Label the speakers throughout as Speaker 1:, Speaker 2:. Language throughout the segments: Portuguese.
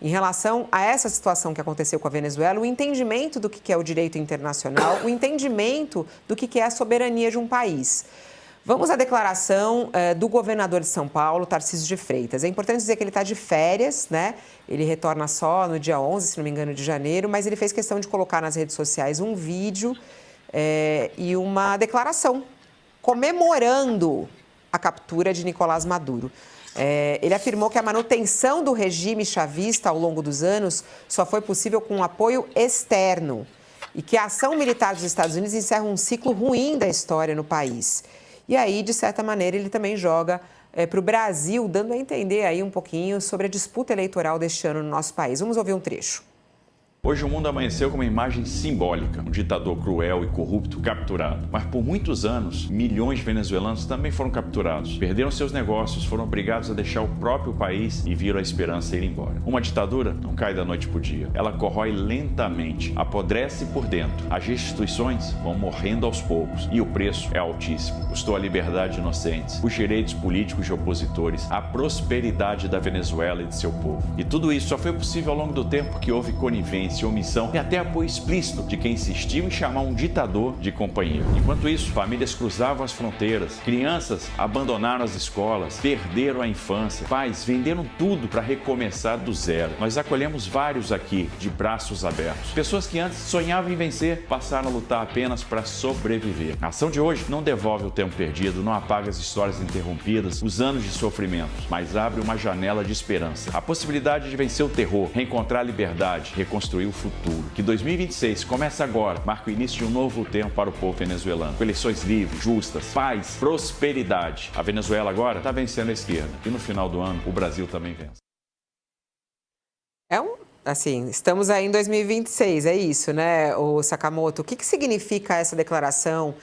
Speaker 1: em relação a essa situação que aconteceu com a Venezuela, o entendimento do que é o direito internacional, o entendimento do que é a soberania de um país. Vamos à declaração do governador de São Paulo, Tarcísio de Freitas. É importante dizer que ele está de férias, né? Ele retorna só no dia 11, se não me engano, de janeiro, mas ele fez questão de colocar nas redes sociais um vídeo e uma declaração comemorando a captura de Nicolás Maduro. Ele afirmou que a manutenção do regime chavista ao longo dos anos só foi possível com um apoio externo e que a ação militar dos Estados Unidos encerra um ciclo ruim da história no país. E aí, de certa maneira, ele também joga para o Brasil, dando a entender aí um pouquinho sobre a disputa eleitoral deste ano no nosso país. Vamos ouvir um trecho.
Speaker 2: Hoje o mundo amanheceu com uma imagem simbólica, um ditador cruel e corrupto capturado. Mas por muitos anos, milhões de venezuelanos também foram capturados. Perderam seus negócios, foram obrigados a deixar o próprio país e viram a esperança ir embora. Uma ditadura não cai da noite para o dia. Ela corrói lentamente, apodrece por dentro. As instituições vão morrendo aos poucos e o preço é altíssimo. Custou a liberdade de inocentes, os direitos políticos de opositores, a prosperidade da Venezuela e de seu povo. E tudo isso só foi possível ao longo do tempo porque houve conivência, omissão e até apoio explícito de quem insistiu em chamar um ditador de companheiro. Enquanto isso, famílias cruzavam as fronteiras, crianças abandonaram as escolas, perderam a infância, pais venderam tudo para recomeçar do zero. Nós acolhemos vários aqui de braços abertos. Pessoas que antes sonhavam em vencer passaram a lutar apenas para sobreviver. A ação de hoje não devolve o tempo perdido, não apaga as histórias interrompidas, os anos de sofrimentos, mas abre uma janela de esperança. A possibilidade de vencer o terror, reencontrar a liberdade, reconstruir o futuro. Que 2026 começa agora, marca o início de um novo tempo para o povo venezuelano. Com eleições livres, justas, paz, prosperidade. A Venezuela agora está vencendo a esquerda. E no final do ano, o Brasil também vence.
Speaker 1: Assim, estamos aí em 2026, é isso, né, o Sakamoto? O que significa essa declaração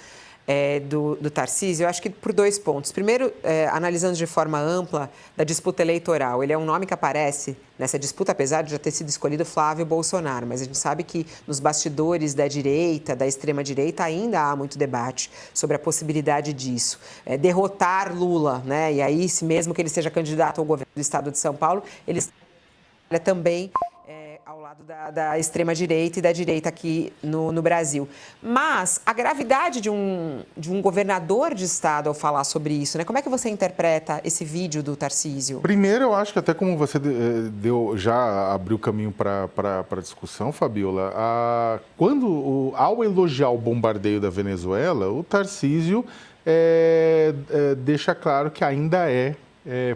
Speaker 1: do Tarcísio? Eu acho que por 2 pontos. Primeiro, analisando de forma ampla da disputa eleitoral. Ele é um nome que aparece nessa disputa, apesar de já ter sido escolhido Flávio Bolsonaro, mas a gente sabe que nos bastidores da direita, da extrema-direita, ainda há muito debate sobre a possibilidade disso. Derrotar Lula, né? E aí, se mesmo que ele seja candidato ao governo do estado de São Paulo, ele está também ao lado da extrema-direita e da direita aqui no Brasil. Mas a gravidade de um governador de estado ao falar sobre isso, né? Como é que você interpreta esse vídeo do Tarcísio?
Speaker 3: Primeiro, eu acho que até como você já abriu caminho para a discussão, Fabiola, ao elogiar o bombardeio da Venezuela, o Tarcísio deixa claro que ainda é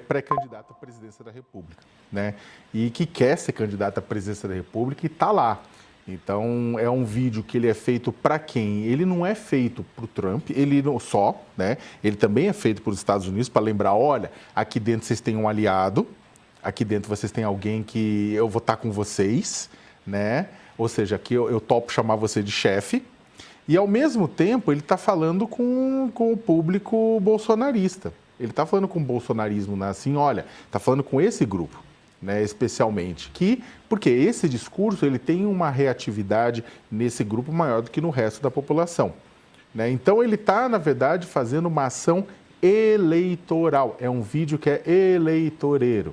Speaker 3: pré-candidato à presidência da República, né? E que quer ser candidato à presidência da República e está lá. Então, é um vídeo que ele é feito para quem? Ele não é feito para o Trump, ele não só, né? Ele também é feito para os Estados Unidos, para lembrar, olha, aqui dentro vocês têm um aliado, aqui dentro vocês têm alguém que eu vou estar com vocês, né? Ou seja, aqui eu topo chamar você de chefe. E, ao mesmo tempo, ele está falando com o público bolsonarista. Ele está falando com o bolsonarismo, né? Assim, olha, está falando com esse grupo, né, especialmente, porque esse discurso ele tem uma reatividade nesse grupo maior do que no resto da população, né? Então, ele está, na verdade, fazendo uma ação eleitoral. É um vídeo que é eleitoreiro.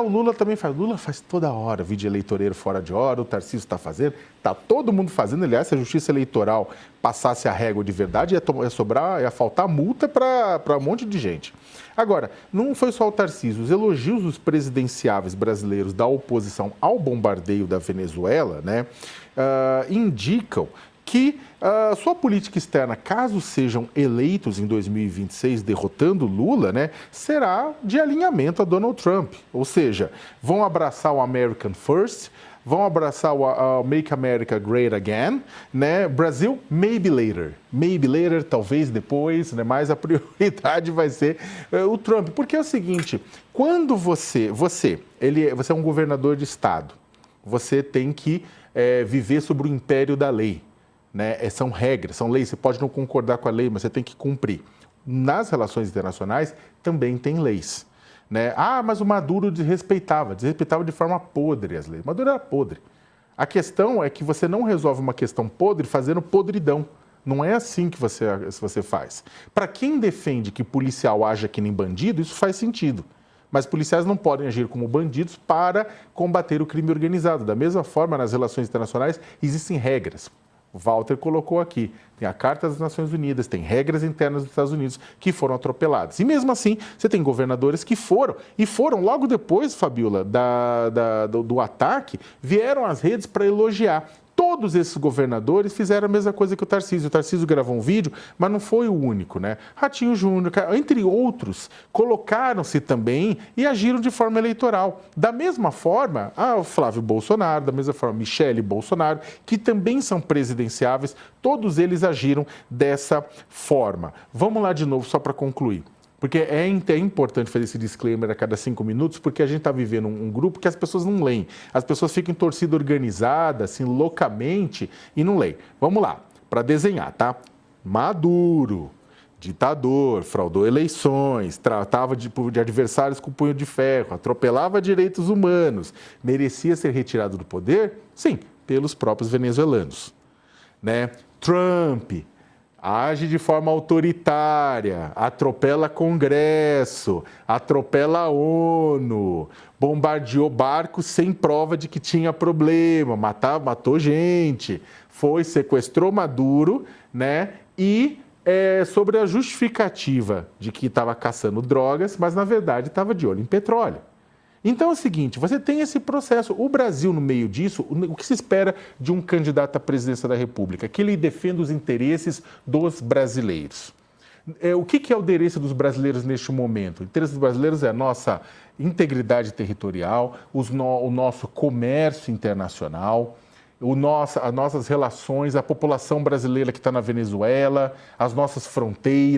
Speaker 3: O Lula também faz. Lula faz toda hora vídeo eleitoreiro fora de hora, o Tarcísio está fazendo, está todo mundo fazendo. Aliás, se a Justiça Eleitoral passasse a régua de verdade, ia faltar multa para um monte de gente. Agora, não foi só o Tarcísio. Os elogios dos presidenciáveis brasileiros da oposição ao bombardeio da Venezuela, né, indicam que sua política externa, caso sejam eleitos em 2026 derrotando Lula, né, será de alinhamento a Donald Trump. Ou seja, vão abraçar o American First, vão abraçar o Make America Great Again, né? Brasil, maybe later, talvez depois, né? Mas a prioridade vai ser o Trump. Porque é o seguinte, quando você é um governador de estado, você tem que viver sobre o império da lei. Né? São regras, são leis, você pode não concordar com a lei, mas você tem que cumprir. Nas relações internacionais também tem leis. Né? Mas o Maduro desrespeitava de forma podre as leis. Maduro era podre. A questão é que você não resolve uma questão podre fazendo podridão. Não é assim que você faz. Para quem defende que policial haja que nem bandido, isso faz sentido. Mas policiais não podem agir como bandidos para combater o crime organizado. Da mesma forma, nas relações internacionais, existem regras. O Walter colocou aqui, tem a Carta das Nações Unidas, tem regras internas dos Estados Unidos que foram atropeladas. E mesmo assim, você tem governadores que foram logo depois, Fabiola, do ataque, vieram às redes para elogiar. Todos esses governadores fizeram a mesma coisa que o Tarcísio. O Tarcísio gravou um vídeo, mas não foi o único, né? Ratinho Júnior, entre outros, colocaram-se também e agiram de forma eleitoral. Da mesma forma, o Flávio Bolsonaro, da mesma forma, Michele Bolsonaro, que também são presidenciáveis, todos eles agiram dessa forma. Vamos lá de novo, só para concluir. Porque é importante fazer esse disclaimer a cada 5 minutos, porque a gente está vivendo um grupo que as pessoas não leem. As pessoas ficam em torcida organizada, assim, loucamente, e não leem. Vamos lá, para desenhar, tá? Maduro, ditador, fraudou eleições, tratava de adversários com punho de ferro, atropelava direitos humanos, merecia ser retirado do poder? Sim, pelos próprios venezuelanos, né? Trump age de forma autoritária, atropela Congresso, atropela a ONU, bombardeou barcos sem prova de que tinha problema, matou gente, sequestrou Maduro, né? E sobre a justificativa de que estava caçando drogas, mas na verdade estava de olho em petróleo. Então é o seguinte, você tem esse processo. O Brasil, no meio disso, o que se espera de um candidato à presidência da República? Que ele defenda os interesses dos brasileiros. O que é o interesse dos brasileiros neste momento? O interesse dos brasileiros é a nossa integridade territorial, o nosso comércio internacional, as nossas relações, a população brasileira que está na Venezuela, as nossas fronteiras.